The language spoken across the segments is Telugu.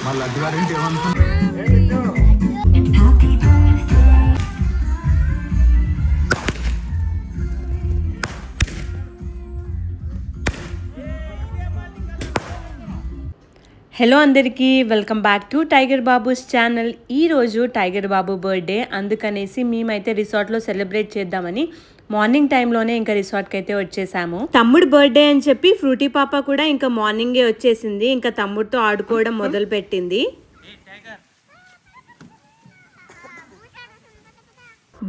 మళ్ళీ అడ్డుగారేంటి ఏమనుకుంటున్నా. హలో అందరికీ, welcome back to tiger Babu's channel. ఈరోజు టైగర్ బాబు బర్త్డే, అందుకనేసి మేమైతే రిసార్ట్లో సెలబ్రేట్ చేద్దామని మార్నింగ్ టైంలోనే ఇంకా రిసార్ట్కి అయితే వచ్చేసాము. తమ్ముడు బర్త్డే అని చెప్పి ఫ్రూటీ పాప కూడా ఇంకా మార్నింగే వచ్చేసింది. ఇంకా తమ్ముడితో ఆడుకోవడం మొదలు పెట్టింది.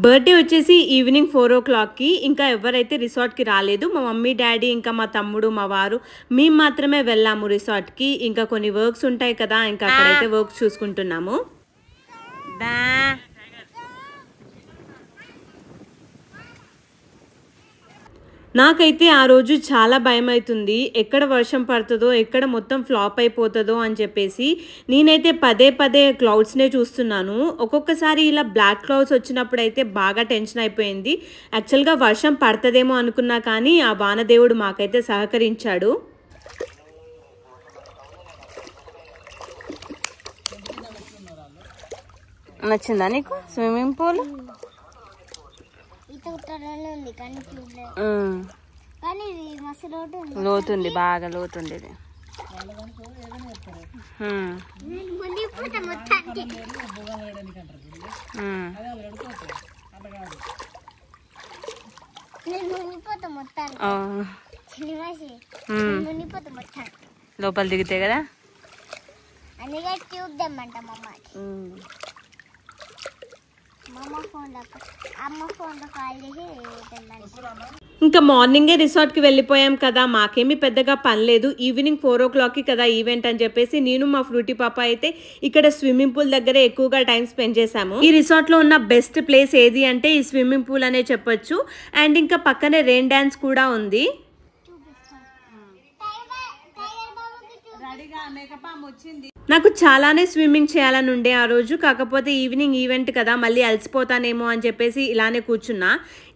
బర్త్డే వచ్చేసి ఈవినింగ్ 4 o'clockకి. ఇంకా ఎవరైతే రిసార్ట్కి రాలేదు. మా మమ్మీ డాడీ ఇంకా మా తమ్ముడు మా వారు మేము మాత్రమే వెళ్ళాము రిసార్ట్కి. ఇంకా కొన్ని వర్క్స్ ఉంటాయి కదా, ఇంకా అక్కడైతే వర్క్స్ చూసుకుంటున్నాము. నాకైతే ఆ రోజు చాలా భయం అవుతుంది. ఎక్కడ వర్షం పడుతుందో, ఎక్కడ మొత్తం ఫ్లాప్ అయిపోతుందో అని చెప్పేసి నేనైతే పదే పదే క్లౌడ్స్నే చూస్తున్నాను. ఒక్కొక్కసారి ఇలా బ్లాక్ క్లౌడ్స్ వచ్చినప్పుడు అయితే బాగా టెన్షన్ అయిపోయింది. యాక్చువల్గా వర్షం పడుతుందేమో అనుకున్నా, కానీ ఆ వానదేవుడు మాకైతే సహకరించాడు. నచ్చిందా నీకు స్విమ్మింగ్ పూల్? లోతుంది, బాగా లోతుంది. ఇది లోపల దిగితే కదా. ఇంకా మార్నింగే రిసార్ట్కి వెళ్ళిపోయాం కదా, మాకేమీ పెద్దగా పని లేదు. ఈవినింగ్ 4 o'clockకి కదా ఈవెంట్ అని చెప్పేసి నేను మా ఫ్రూటీ పాప అయితే ఇక్కడ స్విమ్మింగ్ పూల్ దగ్గర ఎక్కువగా టైం స్పెండ్ చేశాము. ఈ రిసార్ట్లో ఉన్న బెస్ట్ ప్లేస్ ఏది అంటే ఈ స్విమ్మింగ్ పూల్ అనే చెప్పొచ్చు. అండ్ ఇంకా పక్కనే రెయిన్ డాన్స్ కూడా ఉంది. నాకు చాలానే స్విమ్మింగ్ చేయాలని ఉండే ఆ రోజు. కాకపోతే ఈవినింగ్ ఈవెంట్ కదా, మళ్ళీ అలసిపోతానేమో అని చెప్పేసి ఇలానే కూర్చున్నా.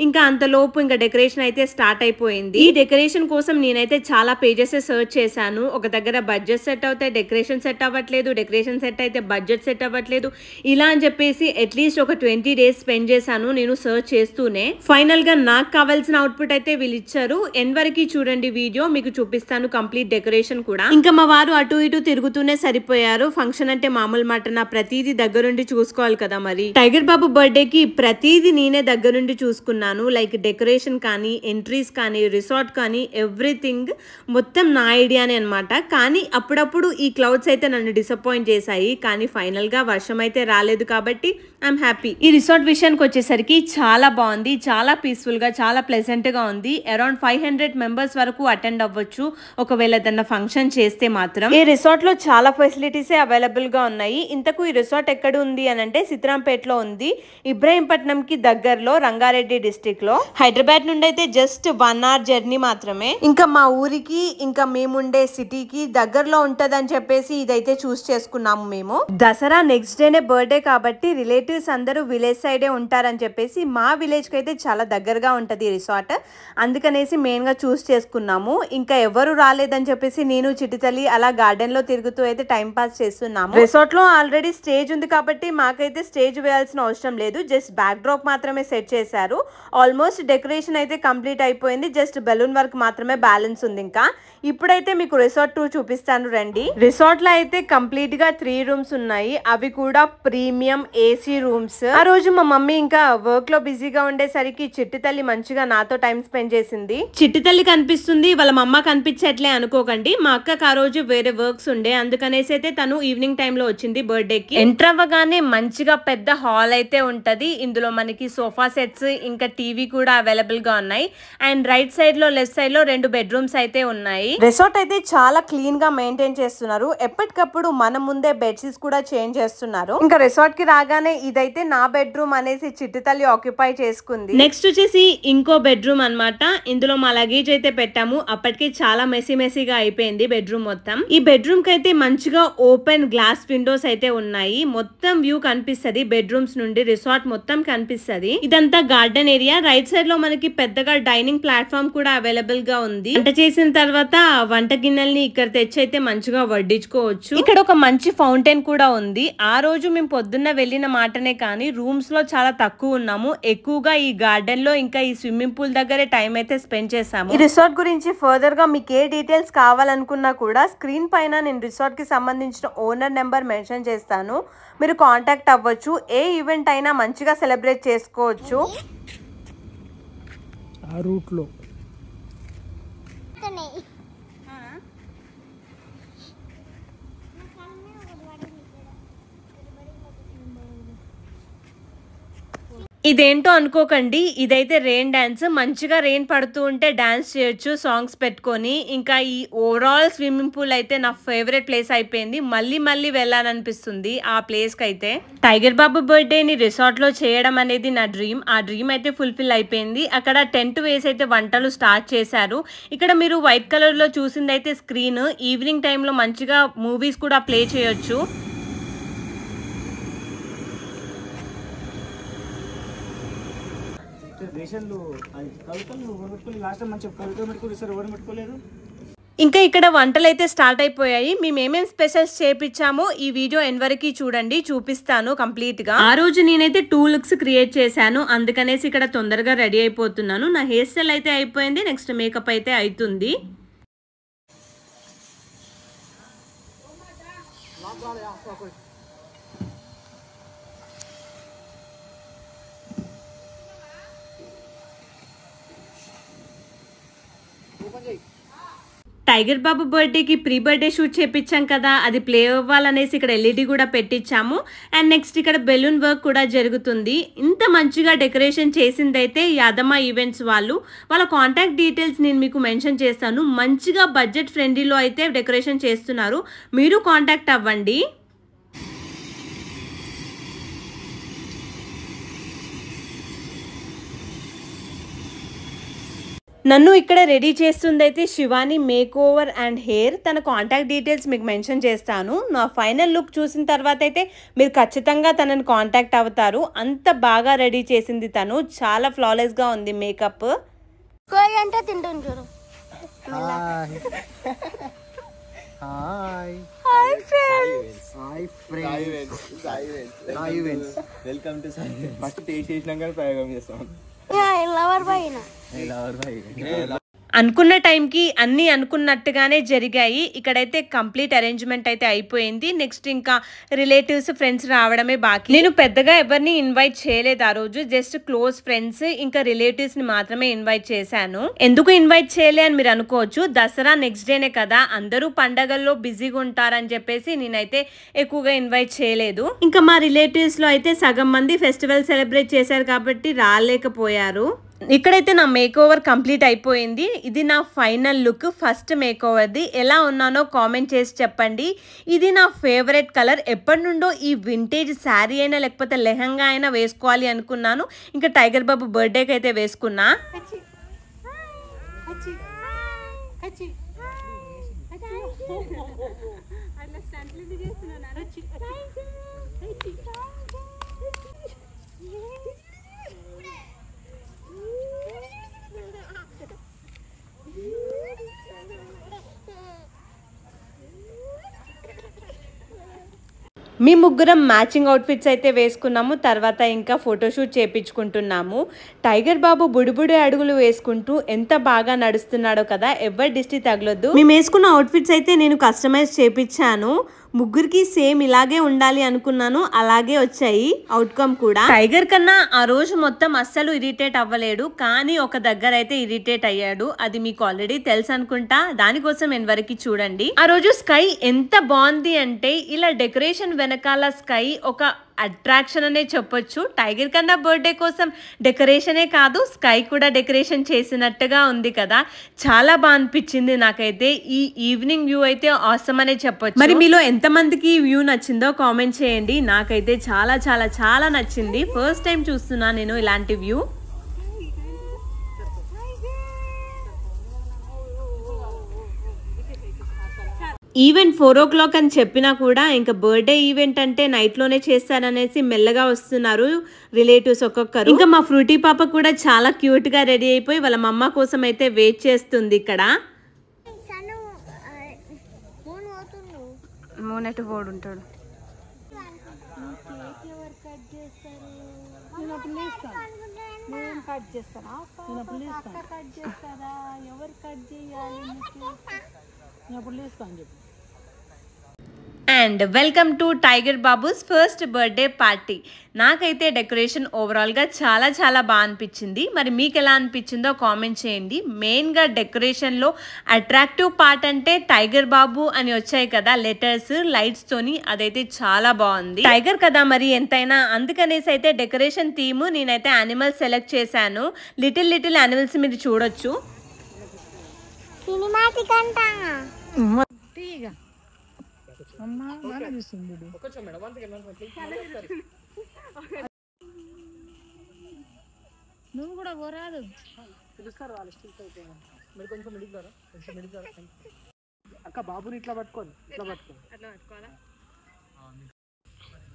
ఇంకా అంతలోపు ఇంకా డెకరేషన్ అయితే స్టార్ట్ అయిపోయింది. ఈ డెకరేషన్ కోసం నేనైతే చాలా పేజెస్ సర్చ్ చేశాను. ఒక దగ్గర బడ్జెట్ సెట్ అవుతాయి, డెకరేషన్ సెట్ అవ్వట్లేదు, డెకరేషన్ సెట్ అయితే బడ్జెట్ సెట్ అవ్వట్లేదు, ఇలా అని చెప్పేసి అట్లీస్ట్ ఒక 20 days స్పెండ్ చేశాను నేను సర్చ్ చేస్తూనే. ఫైనల్ గా నాకు కావాల్సిన అవుట్పుట్ అయితే వీళ్ళు ఇచ్చారు. ఎండ్ వరకు చూడండి వీడియో, మీకు చూపిస్తాను కంప్లీట్ డెకరేషన్ కూడా. ఇంకా మా వారు అటు ఇటు తిరుగుతూనే సరిపోయారు. ఫంక్షన్ అంటే మామూలు మాట, నా ప్రతిదీ దగ్గరుండి చూసుకోవాలి కదా. మరి టైగర్ బాబు బర్త్డేకి ప్రతిదీ నేనే దగ్గరుండి చూసుకున్నాను. లైక్ డెకరేషన్ కానీ, ఎంట్రీస్ కానీ, రిసార్ట్ కానీ, ఎవ్రీథింగ్ మొత్తం నా ఐడియానే అనమాట. కానీ అప్పుడప్పుడు ఈ క్లౌడ్స్ అయితే నన్ను డిసప్పాయింట్ చేశాయి. కానీ ఫైనల్ గా వర్షం అయితే రాలేదు కాబట్టి ఐఎమ్ హ్యాపీ. ఈ రిసార్ట్ విషయానికి వచ్చేసరికి చాలా బాగుంది, చాలా పీస్ఫుల్ గా, చాలా ప్లెజెంట్ గా ఉంది. అరౌండ్ 500 members వరకు అటెండ్ అవ్వచ్చు ఒకవేళ ఏదన్నా ఫంక్షన్ చేస్తే మాత్రం. ఈ రిసార్ట్ లో చాలా ఫెసిలిటీసే అవైలబుల్ గా ఉన్నాయి. ఇంతకు ఈ రిసార్ట్ ఎక్కడ ఉంది అని అంటే సిద్రాంపేటలో ఉంది, ఇబ్రాహీంపట్నం కి దగ్గరలో, రంగారెడ్డి డిస్ట్రిక్ట్ లో. హైదరాబాద్ నుండి అయితే జస్ట్ 1 hour జర్నీ మాత్రమే. ఇంకా మా ఊరికి, ఇంకా మేముండే సిటీకి దగ్గరలో ఉంటదని చెప్పేసి ఇదైతే చూస్ చేసుకున్నాము మేము. దసరా నెక్స్ట్ డేనే బర్త్డే కాబట్టి రిలేటివ్స్ అందరూ విలేజ్ సైడే ఉంటారని చెప్పేసి మా విలేజ్ కి అయితే చాలా దగ్గరగా ఉంటది రిసార్ట్. అందుకనేసి మెయిన్ గా చూస్ చేసుకున్నాము. ఇంకా ఎవరు రాలేదని చెప్పేసి నేను చిటితల్లి అలా గార్డెన్ లో తిరుగుతూ అయితే టైం పాస్ చేస్తున్నాము. రిసార్ట్ లో ఆల్రెడీ స్టేజ్ ఉంది కాబట్టి మాకైతే స్టేజ్ వేయాల్సిన అవసరం లేదు. జస్ట్ బ్యాక్ డ్రాప్ మాత్రమే సెట్ చేశారు. ఆల్మోస్ట్ డెకరేషన్ అయితే కంప్లీట్ అయిపోయింది. జస్ట్ బెలూన్ వర్క్ మాత్రమే బ్యాలెన్స్ ఉంది. ఇంకా ఇప్పుడైతే మీకు రిసార్ట్ టూర్ చూపిస్తాను రండి. రిసార్ట్ లో అయితే కంప్లీట్ గా 3 rooms ఉన్నాయి. అవి కూడా ప్రీమియం ఏసీ రూమ్స్. ఆ రోజు మా మమ్మీ ఇంకా వర్క్ లో బిజీగా ఉండేసరికి చిట్టి తల్లి మంచిగా నాతో టైం స్పెండ్ చేసింది. చిట్టి తల్లి కనిపిస్తుంది, వాళ్ళ మమ్మ కనిపించట్లే అనుకోకండి. మా అక్కకి ఆ రోజు వేరే వర్క్స్ ఉండే, అందుకనేసి అయితే తను ఈవినింగ్ టైమ్ లో వచ్చింది బర్త్డే కి. ఎంటర్ అవ్వగానే మంచిగా పెద్ద హాల్ అయితే ఉంటది. ఇందులో మనకి సోఫా సెట్స్ ఇంకా టీవీ కూడా అవైలబుల్ గా ఉన్నాయి. అండ్ రైట్ సైడ్ లో, లెఫ్ట్ సైడ్ లో 2 bedrooms అయితే ఉన్నాయి. రిసార్ట్ అయితే చాలా క్లీన్ గా మెయింటైన్ చేస్తున్నారు. ఎప్పటికప్పుడు మన ముందే బెడ్షీట్స్ కూడా చేంజ్ చేస్తున్నారు. ఇంకా రిసార్ట్ కి రాగానే ఇదైతే నా బెడ్రూమ్ అనేసి చిట్టి తల్లి ఆక్యుపై చేసుకుంది. నెక్స్ట్ వచ్చేసి ఇంకో బెడ్రూమ్ అన్నమాట. ఇందులో మా లగేజ్ అయితే పెట్టాము. అప్పటికే చాలా మెస్సీగా అయిపోయింది బెడ్రూమ్ మొత్తం. ఈ బెడ్రూమ్ కి అయితే మంచిగా ఓపెన్ గ్లాస్ విండోస్ అయితే ఉన్నాయి. మొత్తం వ్యూ కనిపిస్తది. బెడ్రూమ్స్ నుండి రిసార్ట్ మొత్తం కనిపిస్తది. ఇదంతా గార్డెన్ ఏరియా. రైట్ సైడ్ లో మనకి పెద్దగా డైనింగ్ ప్లాట్ఫామ్ కూడా అవైలబుల్ గా ఉంది. వంట చేసిన తర్వాత వంట గిన్నెల్ని ఇక్కడ తెచ్చి అయితే మంచిగా వడ్డించుకోవచ్చు. ఇక్కడ ఒక మంచి ఫౌంటైన్ కూడా ఉంది. ఆ రోజు మేము పొద్దున్న వెళ్ళిన మాటనే కానీ రూమ్స్ లో చాలా తక్కువ ఉన్నాము. ఎక్కువగా ఈ గార్డెన్ లో ఇంకా ఈ స్విమ్మింగ్ పూల్ దగ్గరే టైం అయితే స్పెండ్ చేసాము. ఈ రిసార్ట్ గురించి ఫర్దర్ గా మీకు ఏ డీటెయిల్స్ కావాలనుకున్నా కూడా స్క్రీన్ పైన నేను రిసార్ట్ కి సంబంధించిన ఓనర్ నెంబర్ మెన్షన్ చేస్తాను. మీరు కాంటాక్ట్ అవ్వచ్చు. ఏ ఈవెంట్ అయినా మంచిగా సెలబ్రేట్ చేసుకోవచ్చు. ఆ రూట్ లో ఇదేంటో అనుకోకండి, ఇదైతే రెయిన్ డాన్స్. మంచిగా రెయిన్ పడుతూ ఉంటే డాన్స్ చేయొచ్చు సాంగ్స్ పెట్టుకొని. ఇంకా ఈ ఓవరాల్ స్విమ్మింగ్ పూల్ అయితే నా ఫేవరెట్ ప్లేస్ అయిపోయింది. మళ్ళీ మళ్ళీ వెళ్ళాలనిపిస్తుంది ఆ ప్లేస్ కి అయితే. టైగర్ బాబు బర్త్డేని రిసార్ట్ లో చేయడం అనేది నా డ్రీమ్. ఆ డ్రీమ్ అయితే ఫుల్ఫిల్ అయిపోయింది. అక్కడ టెంట్ వేసి అయితే వంటలు స్టార్ట్ చేశారు. ఇక్కడ మీరు వైట్ కలర్ లో చూసింది అయితే స్క్రీన్. ఈవినింగ్ టైంలో మంచిగా మూవీస్ కూడా ప్లే చేయొచ్చు. ఇంకా ఇక్కడ వంటలు అయితే స్టార్ట్ అయిపోయాయి. మేము ఏమేమి స్పెషల్స్ చేపించామో ఈ వీడియో ఎండ్ వరకు చూడండి, చూపిస్తాను కంప్లీట్ గా. ఆ రోజు నేనైతే 2 లుక్స్ క్రియేట్ చేశాను. అందుకనేసి ఇక్కడ తొందరగా రెడీ అయిపోతున్నాను. నా హెయిర్ స్టైల్ అయితే అయిపోయింది. నెక్స్ట్ మేకప్ అయితే అవుతుంది. టైగర్ బాబు బర్త్డేకి ప్రీ బర్త్డే షూట్ చేపించాం కదా, అది ప్లే అవ్వాలనేసి ఇక్కడ ఎల్ఈడి కూడా పెట్టించాము. అండ్ నెక్స్ట్ ఇక్కడ బెలూన్ వర్క్ కూడా జరుగుతుంది. ఇంత మంచిగా డెకరేషన్ చేసిందైతే యాదమ్మ ఈవెంట్స్ వాళ్ళు. వాళ్ళ కాంటాక్ట్ డీటెయిల్స్ నేను మీకు మెన్షన్ చేస్తాను. మంచిగా బడ్జెట్ ఫ్రెండ్లీలో అయితే డెకరేషన్ చేస్తున్నారు. మీరు కాంటాక్ట్ అవ్వండి. నన్ను ఇక్కడ రెడీ చేస్తుంది అయితే Shivani make over and hair. తన కాంటాక్ట్ డీటెయిల్స్ మీకు మెన్షన్ చేస్తాను. నా ఫైనల్ లుక్ చూసిన తర్వాత అయితే మీరు ఖచ్చితంగా తనని కాంటాక్ట్ అవుతారు. అంత బాగా రెడీ చేసింది తను. చాలా ఫ్లాలెస్ గా ఉంది మేకప్. అంటే తింటాను చూడు. వెల్కమ్ టు ఫస్ట్ టేస్ట్ చేసినాక ప్రయోగం చేస్తాం. అనుకున్న టైంకి అన్ని అనుకున్నట్టుగానే జరిగాయి. ఇక్కడైతే కంప్లీట్ అరేంజ్మెంట్ అయితే అయిపోయింది. నెక్స్ట్ ఇంకా రిలేటివ్స్ ఫ్రెండ్స్ రావడమే బాకీ. నేను పెద్దగా ఎవరిని ఇన్వైట్ చేయలేదు ఆ రోజు. జస్ట్ క్లోజ్ ఫ్రెండ్స్ ఇంకా రిలేటివ్స్ ని మాత్రమే ఇన్వైట్ చేశాను. ఎందుకు ఇన్వైట్ చేయలే అని మీరు అనుకోవచ్చు. దసరా నెక్స్ట్ డేనే కదా, అందరూ పండగల్లో బిజీగా ఉంటారని చెప్పేసి నేనైతే ఎక్కువగా ఇన్వైట్ చేయలేదు. ఇంకా మా రిలేటివ్స్ లో అయితే సగం మంది ఫెస్టివల్ సెలబ్రేట్ చేశారు కాబట్టి రాలేకపోయారు. ఇక్కడైతే నా మేక్ ఓవర్ కంప్లీట్ అయిపోయింది. ఇది నా ఫైనల్ లుక్, ఫస్ట్ మేక్ ఓవర్ది. ఎలా ఉన్నానో కామెంట్ చేసి చెప్పండి. ఇది నా ఫేవరెట్ కలర్. ఎప్పటి నుండో ఈ వింటేజ్ శారీ అయినా లేకపోతే లెహంగా అయినా వేసుకోవాలి అనుకున్నాను. ఇంకా టైగర్ బాబు బర్త్డేకి అయితే వేసుకున్నా. మీ ముగ్గురం మ్యాచింగ్ అవుట్ఫిట్స్ అయితే వేసుకున్నాము. తర్వాత ఇంకా ఫోటోషూట్ చేపించుకుంటున్నాము. టైగర్ బాబు బుడిబుడి అడుగులు వేసుకుంటూ ఎంత బాగా నడుస్తున్నాడో కదా, ఎవరి దిష్టి తగలొద్దు. మేము వేసుకున్న అవుట్ఫిట్స్ అయితే నేను కస్టమైజ్ చేపించాను. ముగ్గురికి సేమ్ ఇలాగే ఉండాలి అనుకున్నాను, అలాగే వచ్చాయి అవుట్కమ్ కూడా. టైగర్ కన్నా ఆ రోజు మొత్తం అస్సలు ఇరిటేట్ అవ్వలేడు, కానీ ఒక దగ్గర అయితే ఇరిటేట్ అయ్యాడు. అది మీకు ఆల్రెడీ తెలుసు అనుకుంటా, దానికోసం ఎంతవరకు చూడండి. ఆ రోజు స్కై ఎంత బాగుంది అంటే, ఇలా డెకరేషన్ వెనకాల స్కై ఒక అట్రాక్షన్ అనే చెప్పొచ్చు. టైగర్ కన్నా బర్త్డే కోసం డెకరేషనే కాదు, స్కై కూడా డెకరేషన్ చేసినట్టుగా ఉంది కదా, చాలా బాగా అనిపించింది నాకైతే. ఈ ఈవినింగ్ వ్యూ అయితే ఆసమ్ అనే చెప్పొచ్చు. మరి మీలో ఎంతమందికి ఈ వ్యూ నచ్చిందో కామెంట్ చేయండి. నాకైతే చాలా చాలా చాలా నచ్చింది. ఫస్ట్ టైం చూస్తున్నా నేను ఇలాంటి వ్యూ. ఈవెంట్ 4 o'clock అని చెప్పినా కూడా ఇంకా బర్త్డే ఈవెంట్ అంటే నైట్ లోనే చేస్తారనేసి మెల్లగా వస్తున్నారు రిలేటివ్స్ ఒక్కొక్కరు. ఇంకా మా ఫ్రూటీ పాప కూడా చాలా క్యూట్ గా రెడీ అయిపోయి వాళ్ళ మమ్మ కోసం అయితే వెయిట్ చేస్తుంది ఇక్కడ. మూనెట్టు బోర్డు ఉంటాడు. And welcome to tiger Babu's first birthday party. నాకైతే డెకరేషన్ ఓవరాల్గా చాలా చాలా బాగా అనిపించింది. మరి మీకు ఎలా అనిపించిందో కామెంట్ చేయండి. మెయిన్గా డెకరేషన్లో అట్రాక్టివ్ పార్ట్ అంటే టైగర్ బాబు అని వచ్చాయి కదా లెటర్స్ లైట్స్తోని, అదైతే చాలా బాగుంది. టైగర్ కదా మరి ఎంతైనా, అందుకనేసి అయితే డెకరేషన్ థీమ్ నేనైతే యానిమల్స్ సెలెక్ట్ చేశాను. లిటిల్ లిటిల్ యానిమల్స్ మీరు చూడొచ్చు. నువ్వు కూడా పోరాదు. అక్క బాబుని ఇట్లా పట్టుకోండి, ఇట్లా పట్టుకోండి.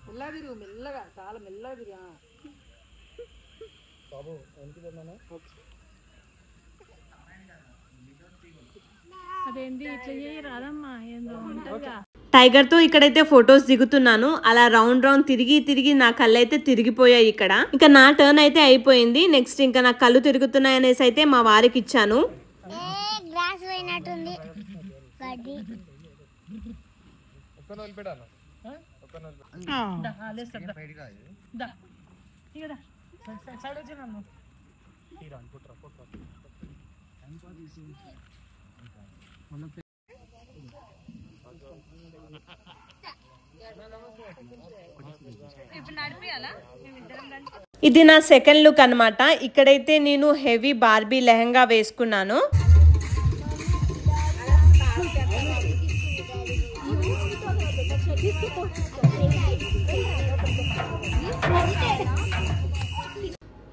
మెల్లగా తిరుగు, మెల్లగా, చాలా మెల్లగా తిరిగా బాబు వెనక్కి తిన్నాను. అదేంటి ఇట్లా చేయి రాదమ్మా, ఏందో ఉంటుందిగా. టైగర్ తో ఇక్కడైతే ఫొటోస్ దిగుతున్నాను. అలా రౌండ్ రౌండ్ తిరిగి తిరిగి నా కళ్ళు అయితే తిరిగిపోయాయి ఇక్కడ. ఇంకా నా టర్న్ అయితే అయిపోయింది. నెక్స్ట్ ఇంకా నా కళ్ళు తిరుగుతున్నాయి అనేసి అయితే మా వారికి ఇచ్చాను. గ్లాస్ పోయినట్టుంది. ఇది నా సెకండ్ లుక్ అన్నమాట. ఇక్కడైతే నేను హెవీ బార్బీ లెహంగా వేసుకున్నాను.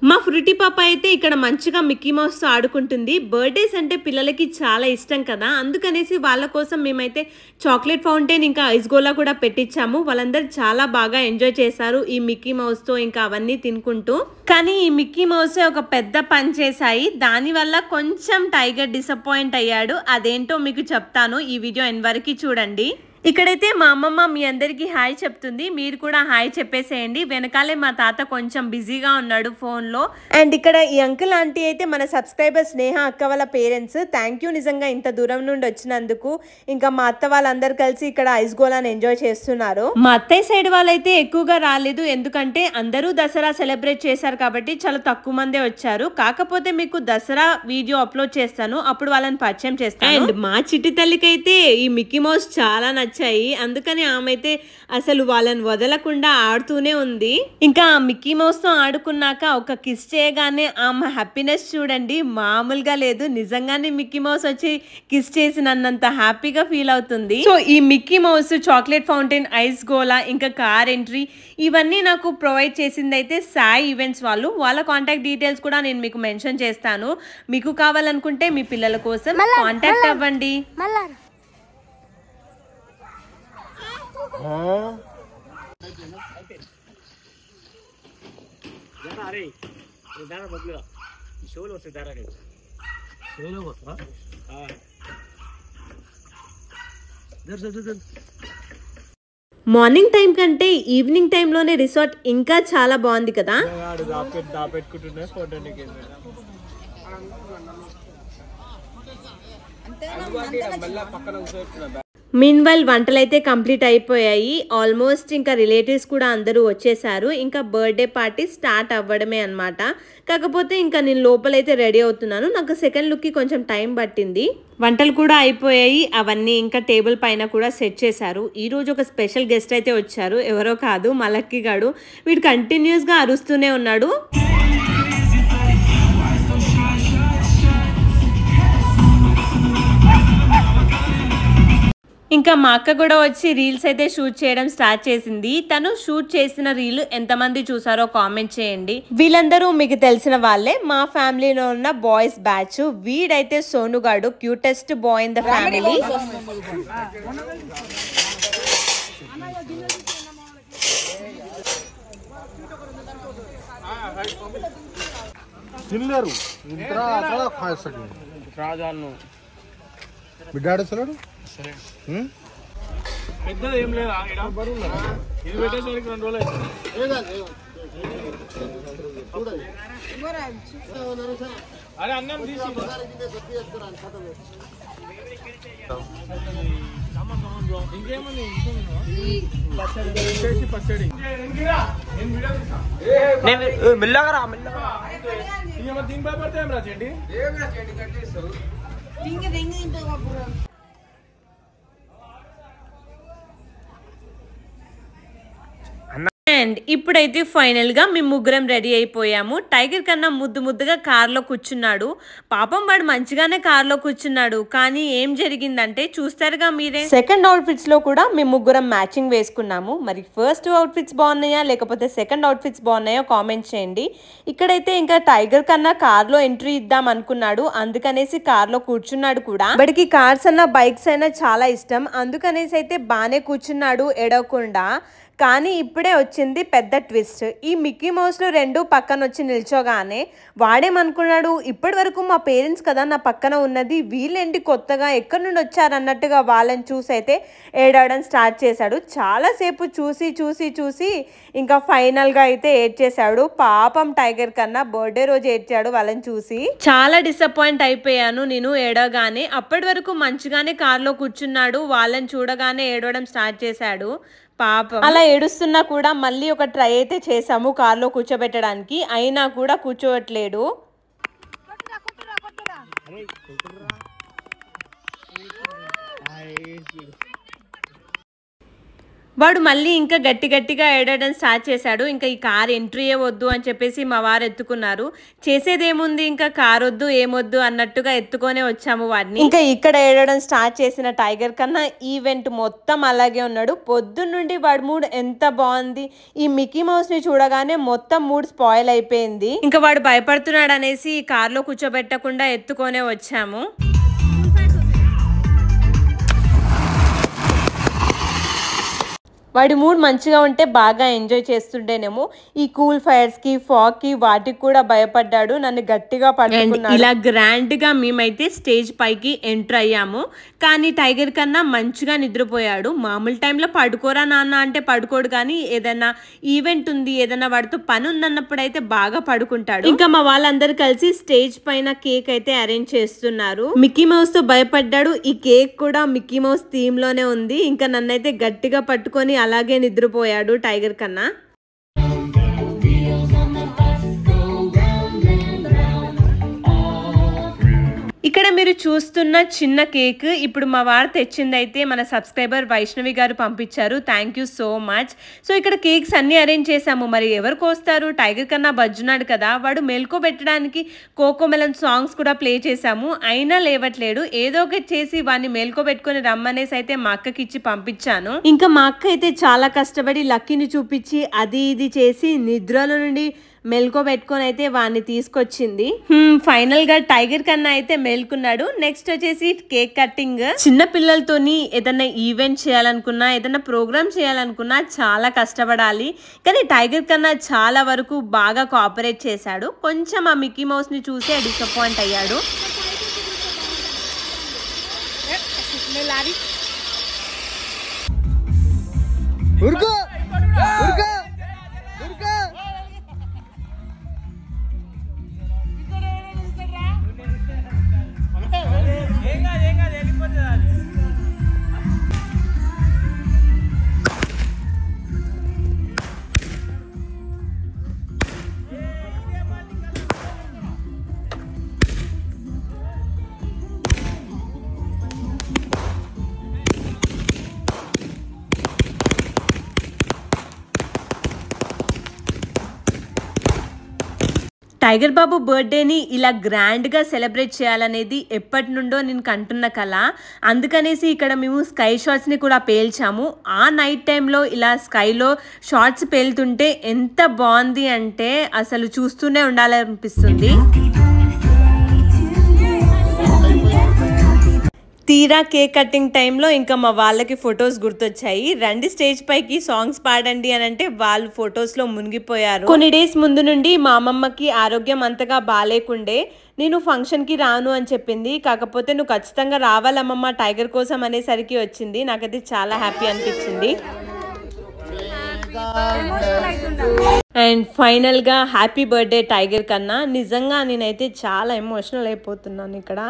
మా ఫ్రూటీ పాప అయితే ఇక్కడ మంచిగా మిక్కీ మౌస్ తో ఆడుకుంటుంది. బర్త్డేస్ అంటే పిల్లలకి చాలా ఇష్టం కదా, అందుకనేసి వాళ్ళ కోసం మేమైతే చాక్లెట్ ఫౌంటైన్ ఇంకా ఐస్ గోలా కూడా పెట్టించాము. వాళ్ళందరూ చాలా బాగా ఎంజాయ్ చేశారు ఈ మిక్కీ మౌస్ తో ఇంకా అవన్నీ తినుకుంటూ. కానీ ఈ మిక్కీ మౌస్ ఒక పెద్ద పని చేశాయి. దానివల్ల కొంచెం టైగర్ డిసప్పాయింట్ అయ్యాడు. అదేంటో మీకు చెప్తాను, ఈ వీడియో ఎండ్ వరకు చూడండి. ఇక్కడైతే మా అమ్మమ్మ మీ అందరికి హాయ్ చెప్తుంది, మీరు కూడా హాయ్ చెప్పేసేయండి. వెనకాలే మా తాత కొంచెం బిజీగా ఉన్నాడు ఫోన్లో. అండ్ ఇక్కడ ఈ అంకుల్ ఆంటీ అయితే మన సబ్స్క్రైబర్ స్నేహ అక్క వాళ్ళ పేరెంట్స్. థ్యాంక్ యూ నిజంగా ఇంత దూరం నుండి వచ్చినందుకు. ఇంకా మా అత్త వాళ్ళందరూ కలిసి ఇక్కడ ఐస్ గోలాని ఎంజాయ్ చేస్తున్నారు. మా అత్తయ్య సైడ్ వాళ్ళైతే ఎక్కువగా రాలేదు, ఎందుకంటే అందరూ దసరా సెలబ్రేట్ చేశారు కాబట్టి చాలా తక్కువ మందే వచ్చారు. కాకపోతే మీకు దసరా వీడియో అప్లోడ్ చేస్తాను, అప్పుడు వాళ్ళని పరిచయం చేస్తాను. అండ్ మా చిట్టి తల్లికి అయితే ఈ మిక్కీ మౌస్ చాలా నచ్చాయి, అందుకని ఆమె అయితే అసలు వాళ్ళని వదలకుండా ఆడుతూనే ఉంది. ఇంకా మిక్కీ మౌస్ తో ఆడుకున్నాక ఒక కిస్ చేయగానే ఆమె హ్యాపీనెస్ చూడండి, మామూలుగా లేదు. నిజంగానే మిక్కీ మౌస్ వచ్చి కిస్ చేసినంత హ్యాపీగా ఫీల్ అవుతుంది. సో ఈ Mickey mouse, chocolate fountain, ice గోలా, ఇంకా కార్ ఎంట్రీ ఇవన్నీ నాకు ప్రొవైడ్ చేసింది అయితే సాయి ఈవెంట్స్ వాళ్ళు. వాళ్ళ కాంటాక్ట్ డీటెయిల్స్ కూడా నేను మీకు మెన్షన్ చేస్తాను. మీకు కావాలనుకుంటే మీ పిల్లల కోసం కాంటాక్ట్ అవ్వండి. మార్నింగ్ టైం కంటే ఈవినింగ్ టైంలోనే రిసార్ట్ ఇంకా చాలా బాగుంది కదా. మీన్వైల్ వంటలైతే కంప్లీట్ అయిపోయాయి ఆల్మోస్ట్. ఇంకా రిలేటివ్స్ కూడా అందరూ వచ్చేసారు. ఇంకా బర్త్డే పార్టీ స్టార్ట్ అవ్వడమే అనమాట. కాకపోతే ఇంకా నేను లోపలైతే రెడీ అవుతున్నాను. నాకు సెకండ్ లుక్కి కొంచెం టైం పట్టింది. వంటలు కూడా అయిపోయాయి, అవన్నీ ఇంకా టేబుల్ పైన కూడా సెట్ చేశారు. ఈరోజు ఒక స్పెషల్ గెస్ట్ అయితే వచ్చారు, ఎవరో కాదు మలక్కి గాడు. వీడు కంటిన్యూస్గా అరుస్తూనే ఉన్నాడు. ఇంకా మా అక్క కూడా వచ్చి రీల్స్ అయితే షూట్ చేయడం స్టార్ట్ చేసింది. తను షూట్ చేసిన రీల్ ఎంతమంది చూసారో కామెంట్ చేయండి. వీళ్ళందరూ మీకు తెలిసిన వాళ్ళే, మా ఫ్యామిలీలో ఉన్న బాయ్స్ బ్యాచ్. వీడైతే సోనుగాడు, cutest boy in the family. తినలేరు ఇంత ఖాయిస్తాడు రాజాను బిడ్డాడేస్తున్నాడు పెద్దది ఏం లేదా ఇది పెట్టేసరికి 2 రోజులు అరే అన్నం తీసి ఇంకేముంది పచ్చడి మెల్లగా రా మెల్లగా దీని భయపడితే ఏం రా చెండి అండ్ ఇప్పుడైతే ఫైనల్ గా మేము ముగ్గురం రెడీ అయిపోయాము. టైగర్ కన్నా ముద్దుగా కార్లో కూర్చున్నాడు. పాపం వాడు మంచిగానే కార్లో కూర్చున్నాడు. కానీ ఏం జరిగిందంటే చూస్తారుగా మీరే, సెకండ్ అవుట్ఫిట్స్ లో కూడా మేము ముగ్గురం మ్యాచింగ్ వేసుకున్నాము. మరి ఫస్ట్ అవుట్ఫిట్స్ బాగున్నాయా లేకపోతే సెకండ్ అవుట్ఫిట్స్ బాగున్నాయో కామెంట్ చేయండి. ఇక్కడైతే ఇంకా టైగర్ కన్నా కార్లో ఎంట్రీ ఇద్దాం అనుకున్నాడు, అందుకనేసి కార్లో కూర్చున్నాడు కూడా. వాడికి కార్స్ అన్నా బైక్స్ అయినా చాలా ఇష్టం, అందుకనేసి అయితే బాగానే కూర్చున్నాడు ఎడవకుండా. కానీ ఇప్పుడే వచ్చింది పెద్ద ట్విస్ట్. ఈ మిక్కీ మౌస్లు 2 పక్కన వచ్చి నిల్చోగానే వాడేమనుకున్నాడు, ఇప్పటి వరకు మా పేరెంట్స్ కదా నా పక్కన ఉన్నది, వీళ్ళేంటి కొత్తగా ఎక్కడి నుండి వచ్చారన్నట్టుగా వాళ్ళని చూసి అయితే ఏడవడం స్టార్ట్ చేశాడు. చాలాసేపు చూసి ఇంకా ఫైనల్గా అయితే ఏడ్చేశాడు. పాపం టైగర్ కన్నా బర్త్డే రోజు ఏడ్చాడు వాళ్ళని చూసి. చాలా డిసప్పాయింట్ అయిపోయాను నేను ఏడవగానే. అప్పటి వరకు మంచిగానే కార్లో కూర్చున్నాడు, వాళ్ళని చూడగానే ఏడవడం స్టార్ట్ చేశాడు. పాపం అలా ఏడుస్తున్నా కూడా మళ్ళీ ఒక ట్రై అయితే చేసాము కార్లో కూర్చోబెట్టడానికి, అయినా కూడా కూర్చోవట్లేడు. వాడు మళ్ళీ ఇంకా గట్టిగా ఏడడం స్టార్ట్ చేశాడు. ఇంకా ఈ కార్ ఎంట్రీయే వద్దు అని చెప్పేసి మా వారు ఎత్తుకున్నారు. చేసేదేముంది, ఇంకా కార్ వద్దు ఏమొద్దు అన్నట్టుగా ఎత్తుకొనే వచ్చాము వాడిని. ఇంకా ఇక్కడ ఏడడం స్టార్ట్ చేసిన టైగర్ కన్నా ఈవెంట్ మొత్తం అలాగే ఉన్నాడు. పొద్దున్న నుండి వాడి మూడ్ ఎంత బాగుంది, ఈ మిక్కీ మౌస్ ని చూడగానే మొత్తం మూడ్ స్పాయిల్ అయిపోయింది. ఇంకా వాడు భయపడుతున్నాడు అనేసి ఈ కార్లో కూర్చోబెట్టకుండా ఎత్తుకొనే వచ్చాము. వాడి మూడ్ మంచిగా ఉంటే బాగా ఎంజాయ్ చేస్తుండేనేమో. ఈ కూల్ ఫైర్స్ కి ఫాగ్ కి వాటికి కూడా భయపడ్డాడు, నన్ను గట్టిగా పట్టుకున్నాడు. ఇలా గ్రాండ్ గా మేమైతే స్టేజ్ పైకి ఎంటర్ అయ్యాము. కానీ టైగర్ కన్నా మంచిగా నిద్రపోయాడు. మామూలు టైంలో పడుకోరా నాన్న అంటే పడుకోడు, కానీ ఏదైనా ఈవెంట్ ఉంది ఏదైనా వాడితో పని ఉందన్నప్పుడు అయితే బాగా పడుకుంటాడు. ఇంకా మా వాళ్ళందరూ కలిసి స్టేజ్ పైన కేక్ అయితే అరేంజ్ చేస్తున్నారు. మిక్కీ మౌస్ తో భయపడ్డాడు. ఈ కేక్ కూడా మిక్కీ మౌస్ థీమ్ లోనే ఉంది. ఇంకా నన్నైతే గట్టిగా పట్టుకొని అలాగే నిద్రపోయాడు టైగర్ కన్నా. ఇక్కడ మీరు చూస్తున్న చిన్న కేక్ ఇప్పుడు మా వారు తెచ్చిందైతే మన సబ్స్క్రైబర్ వైష్ణవి గారు పంపించారు. Thank you so much. So ఇక్కడ కేక్స్ అన్ని అరేంజ్ చేసాము. మరి ఎవరికి వస్తారు, టైగర్ కన్నా బజ్జున్నాడు కదా, వాడు మేల్కోబెట్టడానికి కోకోమెలన్ సాంగ్స్ కూడా ప్లే చేసాము. అయినా లేవట్లేడు. ఏదో ఒకటి చేసి వాడిని మేల్కోబెట్టుకొని రమ్మనేసి అయితే మా అక్కకి ఇచ్చి పంపించాను. ఇంకా మా అక్క అయితే చాలా కష్టపడి లక్కీని చూపించి అది ఇది చేసి నిద్రల నుండి మెల్కోబెట్టుకొని అయితే వాడిని తీసుకొచ్చింది. ఫైనల్ గా టైగర్ కన్నా అయితే మేల్కున్నాడు. నెక్స్ట్ వచ్చేసి కేక్ కటింగ్. చిన్న పిల్లలతోని ఏదైనా ఈవెంట్ చేయాలనుకున్నా ఏదైనా ప్రోగ్రామ్ చేయాలనుకున్నా చాలా కష్టపడాలి. కానీ టైగర్ కన్నా చాలా వరకు బాగా కోఆపరేట్ చేశాడు. కొంచెం ఆ మిక్కీ మౌస్ ని చూసి డిసప్పాయింట్ అయ్యాడు. టైగర్ బాబు బర్త్డేని ఇలా గ్రాండ్గా సెలబ్రేట్ చేయాలనేది ఎప్పటి నుండో నేను కంటున్న కళ. అందుకనేసి ఇక్కడ మేము స్కై షాట్స్ని కూడా పేల్చాము. ఆ నైట్ టైంలో ఇలా స్కైలో షాట్స్ పేలుతుంటే ఎంత బాగుంది అంటే అసలు చూస్తూనే ఉండాలనిపిస్తుంది. తీరా కేక్ కటింగ్ టైంలో ఇంకా మా వాళ్ళకి ఫొటోస్ గుర్తొచ్చాయి. రండి స్టేజ్ పైకి సాంగ్స్ పాడండి అని అంటే వాళ్ళు ఫొటోస్ లో మునిగిపోయారు. కొన్ని డేస్ ముందు నుండి మా అమ్మమ్మకి ఆరోగ్యం అంతగా బాలేకుండే. నేను ఫంక్షన్ కి రాను అని చెప్పింది. కాకపోతే నువ్వు ఖచ్చితంగా రావాలమ్మమ్మ టైగర్ కోసం అనేసరికి వచ్చింది. నాకైతే చాలా హ్యాపీ అనిపించింది. అండ్ ఫైనల్ గా హ్యాపీ బర్త్డే టైగర్ కన్నా. నిజంగా నేనైతే చాలా ఎమోషనల్ అయిపోతున్నాను ఇక్కడ.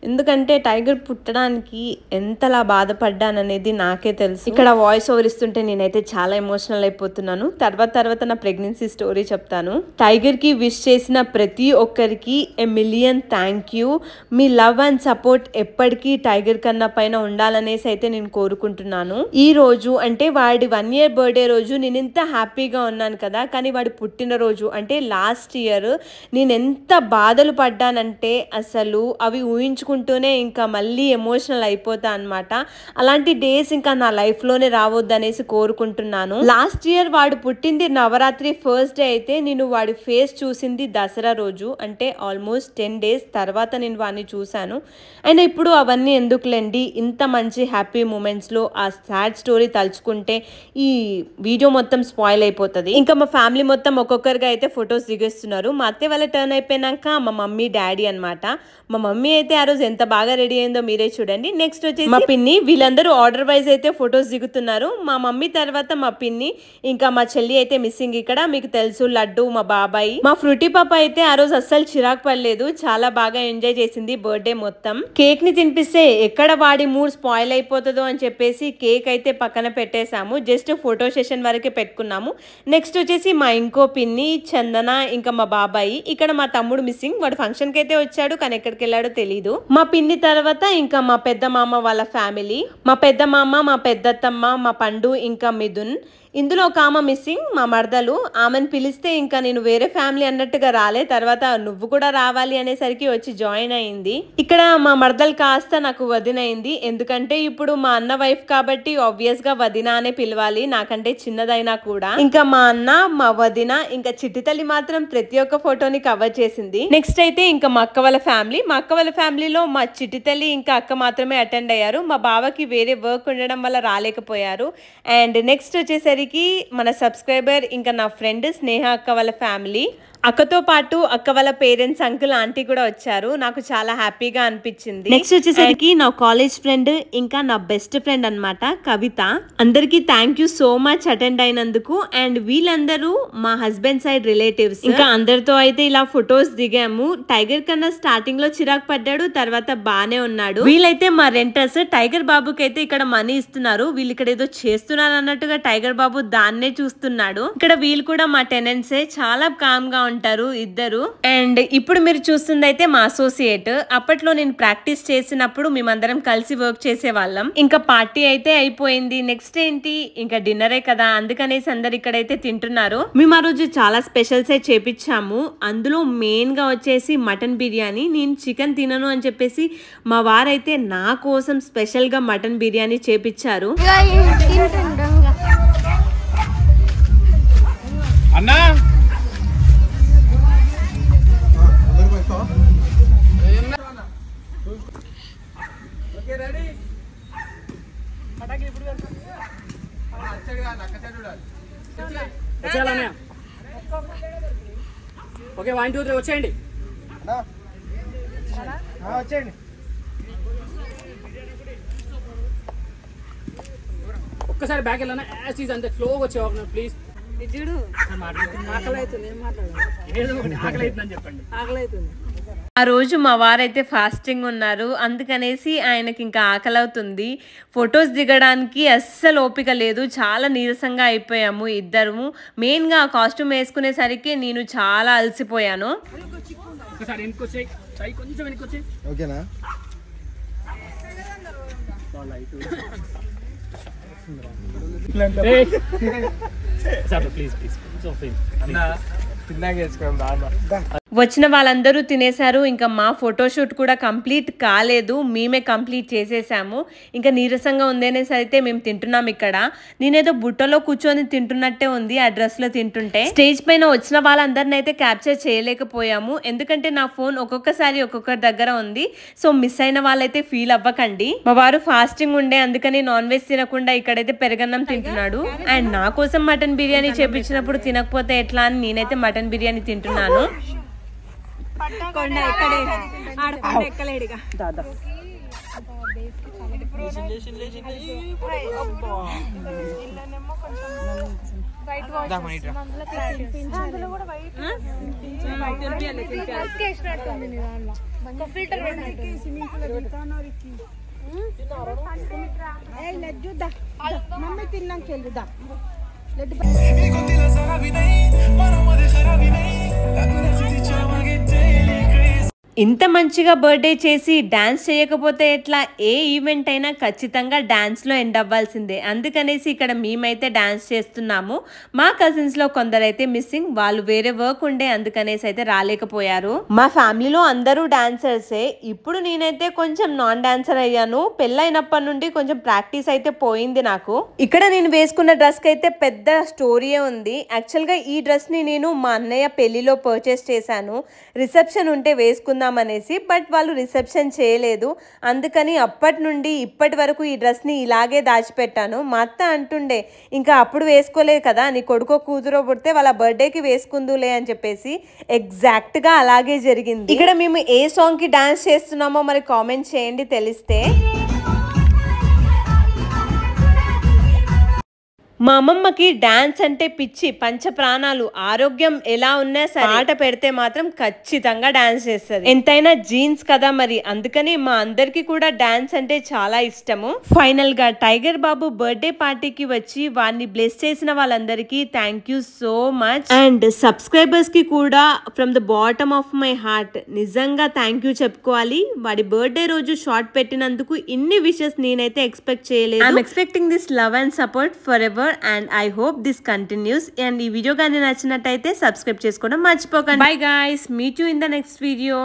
ఎందుకంటే టైగర్ పుట్టడానికి ఎంతలా బాధపడ్డాననేది నాకే తెలుసు. ఇక్కడ వాయిస్ ఓవర్ ఇస్తుంటే నేనైతే చాలా ఎమోషనల్ అయిపోతున్నాను. తర్వాత నా ప్రెగ్నెన్సీ స్టోరీ చెప్తాను. టైగర్ కి విష్ చేసిన ప్రతి ఒక్కరికి a million thank you. Me love and support ఎప్పటికీ టైగర్ కన్నా పైన ఉండాలనేసి అయితే నేను కోరుకుంటున్నాను. ఈ రోజు అంటే వాడి 1 year బర్త్డే రోజు నేను ఇంత హ్యాపీగా ఉన్నాను కదా, కానీ వాడి పుట్టినరోజు అంటే లాస్ట్ ఇయర్ నేను ఎంత బాధలు పడ్డానంటే అసలు అవి ఊహించుకుంటూనే ఇంకా మళ్ళీ ఎమోషనల్ అయిపోతా అనమాట. అలాంటి డేస్ ఇంకా నా లైఫ్ లోనే రావద్దనేసి కోరుకుంటున్నాను. లాస్ట్ ఇయర్ వాడు పుట్టింది నవరాత్రి ఫస్ట్ డే అయితే నేను వాడి ఫేస్ చూసింది దసరా రోజు. అంటే ఆల్మోస్ట్ 10 days తర్వాత నేను వాడిని చూశాను. అండ్ ఇప్పుడు అవన్నీ ఎందుకులేండి, ఇంత మంచి హ్యాపీ మూమెంట్స్ లో ఆ సాడ్ స్టోరీ తలుచుకుంటే ఈ వీడియో మొత్తం స్పాయిల్ అయిపోతుంది. ఇంకా మా ఫ్యామిలీ మొత్తం ఒక్కొక్కరిగా అయితే ఫొటోస్ దిగేస్తున్నారు. మా అత్తయ్య వాళ్ళ టర్న్ అయిపోయినాక మా మమ్మీ డాడీ అనమాట. మా మమ్మీ అయితే ఆ రోజు ఎంత బాగా రెడీ అయిందో మీరే చూడండి. నెక్స్ట్ వచ్చేసి మా పిన్ని. వీళ్ళందరూ ఆర్డర్ వైజ్ అయితే ఫొటోస్ దిగుతున్నారు. మా మమ్మీ తర్వాత మా పిన్ని, ఇంకా మా చెల్లి అయితే మిస్సింగ్ ఇక్కడ. మీకు తెలుసు లడ్డు మా బాబాయ్. మా ఫ్రూటీ పాప అయితే ఆ రోజు అస్సలు చిరాకు పడలేదు, చాలా బాగా ఎంజాయ్ చేసింది బర్త్డే మొత్తం. కేక్ ని తినిపిస్తే ఎక్కడ వాడి మూడ్ స్పాయిల్ అయిపోతుందో అని చెప్పేసి కేక్ అయితే పక్కన పెట్టేశాము. జస్ట్ ఫోటో సెషన్ వరకే పెట్టుకున్నాము. నెక్స్ట్ వచ్చేసి మా ఇంకో పిన్ని చందన, ఇంకా మా బాబాయి. ఇక్కడ మా తమ్ముడు మిస్సింగ్. వాడు ఫంక్షన్ కి అయితే వచ్చాడు, కానీ ఎక్కడికి వెళ్ళాడో తెలీదు. మా పిన్ని తర్వాత ఇంకా మా పెద్ద మామ వాళ్ళ ఫ్యామిలీ. మా పెద్ద మామ, మా పెద్దత్తమ్మ, మా పండు, ఇంకా మిథున్. ఇందులో ఒక ఆమె మిస్సింగ్, మా మరదలు. ఆమెను పిలిస్తే ఇంకా నేను వేరే ఫ్యామిలీ అన్నట్టుగా రాలే. తర్వాత నువ్వు కూడా రావాలి అనేసరికి వచ్చి జాయిన్ అయింది. ఇక్కడ మా మరదలు కాస్త నాకు వదిన అయింది. ఎందుకంటే ఇప్పుడు మా అన్న వైఫ్ కాబట్టి ఆబ్వియస్ గా వదిన అనే పిలవాలి, నాకంటే చిన్నదైనా కూడా. ఇంకా మా అన్న, మా వదిన, ఇంకా చిట్టి తల్లి మాత్రం ప్రతి ఒక్క ఫోటోని కవర్ చేసింది. నెక్స్ట్ అయితే ఇంకా మా అక్క వాళ్ళ ఫ్యామిలీ. మా అక్క వాళ్ళ ఫ్యామిలీలో మా చిట్టి తల్లి ఇంకా అక్క మాత్రమే అటెండ్ అయ్యారు. మా బావకి వేరే వర్క్ ఉండడం వల్ల రాలేకపోయారు. అండ్ నెక్స్ట్ వచ్చేసరికి మన సబ్స్క్రైబర్ ఇంకా నా ఫ్రెండ్ స్నేహ అక్క వాళ్ళ ఫ్యామిలీ. అక్కతో పాటు అక్క వాళ్ళ పేరెంట్స్, అంకుల్, ఆంటీ కూడా వచ్చారు. నాకు చాలా హ్యాపీగా అనిపించింది. నెక్స్ట్ వచ్చేసరికి నా కాలేజ్ ఫ్రెండ్ ఇంకా నా బెస్ట్ ఫ్రెండ్ అన్నమాట కవిత. అందరికి thank you so much attend అయినందుకు. అండ్ వీళ్ళందరూ మా హస్బెండ్ సైడ్ రిలేటివ్స్. ఇంకా అందరితో అయితే ఇలా ఫొటోస్ దిగాము. టైగర్ కన్నా స్టార్టింగ్ లో చిరాకు పడ్డాడు, తర్వాత బానే ఉన్నాడు. వీళ్ళైతే మా రెంటర్స్. టైగర్ బాబుకి అయితే ఇక్కడ మనీ ఇస్తున్నారు. వీళ్ళు ఇక్కడ ఏదో చేస్తున్నారు అన్నట్టుగా టైగర్ బాబు దాన్నే చూస్తున్నాడు. ఇక్కడ వీళ్ళు కూడా మా టెనెంట్సే. చాలా కామ్ గా ఉంటారు ఇద్దరు. అండ్ ఇప్పుడు మీరు చూస్తుంది అయితే మా అసోసియేట్. అప్పట్లో నేను ప్రాక్టీస్ చేసినప్పుడు మేమందరం కలిసి వర్క్ చేసే వాళ్ళం. ఇంకా పార్టీ అయితే అయిపోయింది. నెక్స్ట్ ఏంటి, ఇంకా డిన్నరే కదా, అందుకనేసి అందరు ఇక్కడైతే తింటున్నారు. మేము ఆ రోజు చాలా స్పెషల్స్ చేపించాము. అందులో మెయిన్ గా వచ్చేసి మటన్ బిర్యానీ. నేను చికెన్ తినను అని చెప్పేసి మా వారైతే నా కోసం స్పెషల్ గా మటన్ బిర్యానీ చేపించారు. అన్నా ఓకే 1 2 3 వచ్చేయండి. వచ్చేయండి. ఒక్కసారి బ్యాక్ వెళ్ళానా యాజ్ ఈజ్ అంతే స్లోగా వచ్చేవాళ్ళు ప్లీజ్. చూడు ఆకలి అవుతుంది, ఏం మాట్లాడాలి? ఆకలి అవుతుందని చెప్పండి. ఆకలి అవుతుంది. ఆ రోజు మా వారైతే ఫాస్టింగ్ ఉన్నారు, అందుకనేసి ఆయనకి ఇంకా ఆకలి అవుతుంది. ఫొటోస్ దిగడానికి అస్సలు ఓపిక లేదు, చాలా నీరసంగా అయిపోయాము ఇద్దరము. మెయిన్గా ఆ కాస్ట్యూమ్ వేసుకునేసరికి నేను చాలా అలసిపోయాను. ఒకసారి వెనుకొచ్చేయి, కొంచెం వెనుకొచ్చేయి. ఓకేనా? ప్లీజ్ ప్లీజ్ తిన్నాక వేసుకోండి. వచ్చిన వాళ్ళందరూ తినేశారు. ఇంకా మా ఫోటోషూట్ కూడా కంప్లీట్ కాలేదు, మేమే కంప్లీట్ చేసేసాము. ఇంకా నీరసంగా ఉందనేసి అయితే మేము తింటున్నాం. ఇక్కడ నేనేదో బుట్టలో కూర్చొని తింటున్నట్టే ఉంది ఆ డ్రెస్ లో తింటుంటే. స్టేజ్ పైన వచ్చిన వాళ్ళందరిని అయితే క్యాప్చర్ చేయలేకపోయాము, ఎందుకంటే నా ఫోన్ ఒక్కొక్కసారి ఒక్కొక్కరి దగ్గర ఉంది. సో మిస్ అయిన వాళ్ళైతే ఫీల్ అవ్వకండి. మా వారు ఫాస్టింగ్ ఉండే, అందుకని నాన్ వెజ్ తినకుండా ఇక్కడైతే పెరగన్నం తింటున్నాడు. అండ్ నా కోసం మటన్ బిర్యానీ చేపించినప్పుడు తినకపోతే ఎట్లా అని నేనైతే మటన్ బిర్యానీ తింటున్నాను. కొండ ఎక్కడే ఆడకుండా ఎక్కలేడుగా. మమ్మీ తిన్నాక వెళ్దా. ఇంత మంచిగా బర్త్డే చేసి డాన్స్ చేయకపోతే ఎట్లా? ఏ ఈవెంట్ అయినా ఖచ్చితంగా డాన్స్లో ఎండ్ అవ్వాల్సిందే. అందుకనేసి ఇక్కడ మేమైతే డాన్స్ చేస్తున్నాము. మా కజిన్స్లో కొందరైతే మిస్సింగ్, వాళ్ళు వేరే వర్క్ ఉండే, అందుకనేసి అయితే రాలేకపోయారు. మా ఫ్యామిలీలో అందరూ డాన్సర్సే. ఇప్పుడు నేనైతే కొంచెం నాన్ డాన్సర్ అయ్యాను. పెళ్ళైనప్పటి నుండి కొంచెం ప్రాక్టీస్ అయితే పోయింది నాకు. ఇక్కడ నేను వేసుకున్న డ్రెస్కి అయితే పెద్ద స్టోరీయే ఉంది. యాక్చువల్గా ఈ డ్రెస్ని నేను మా అన్నయ్య పెళ్లిలో పర్చేస్ చేశాను. రిసెప్షన్ ఉంటే వేసుకుందాం అనేసి, బట్ వాళ్ళు రిసెప్షన్ చేయలేదు. అందుకని అప్పటి నుండి ఇప్పటి వరకు ఈ డ్రెస్ని ఇలాగే దాచిపెట్టాను. మా అత్త అంటుండే, ఇంకా అప్పుడు వేసుకోలేదు కదా, నీ కొడుకో కూతురో పుడితే వాళ్ళ బర్త్డేకి వేసుకుందులే అని చెప్పేసి. ఎగ్జాక్ట్గా అలాగే జరిగింది. ఇక్కడ మేము ఏ సాంగ్కి డాన్స్ చేస్తున్నామో మరి కామెంట్ చేయండి తెలిస్తే. మా అమ్మమ్మకి డాన్స్ అంటే పిచ్చి, పంచ ప్రాణాలు. ఆరోగ్యం ఎలా ఉన్నా సరే ఆట పెడితే మాత్రం ఖచ్చితంగా డాన్స్ చేస్తుంది. ఎంతైనా జీన్స్ కదా మరి, అందుకని మా అందరికి కూడా డాన్స్ అంటే చాలా ఇష్టము. ఫైనల్ గా టైగర్ బాబు బర్త్డే పార్టీకి వచ్చి వారిని బ్లెస్ చేసిన వాళ్ళందరికీ thank you so much. And subscribers కి కూడా from the bottom of my heart నిజంగా థ్యాంక్ యూ చెప్పుకోవాలి. వాడి బర్త్డే రోజు షార్ట్ పెట్టినందుకు ఇన్ని విషెస్ నేనైతే ఎక్స్పెక్ట్ చేయలేదు. I'm expecting this love and support for ever. And I hope this continues. And ఈ వీడియో గాని నచ్చినట్టయితే సబ్స్క్రైబ్ చేసుకోవడం మర్చిపోకండి. Bye guys, meet you in the next video.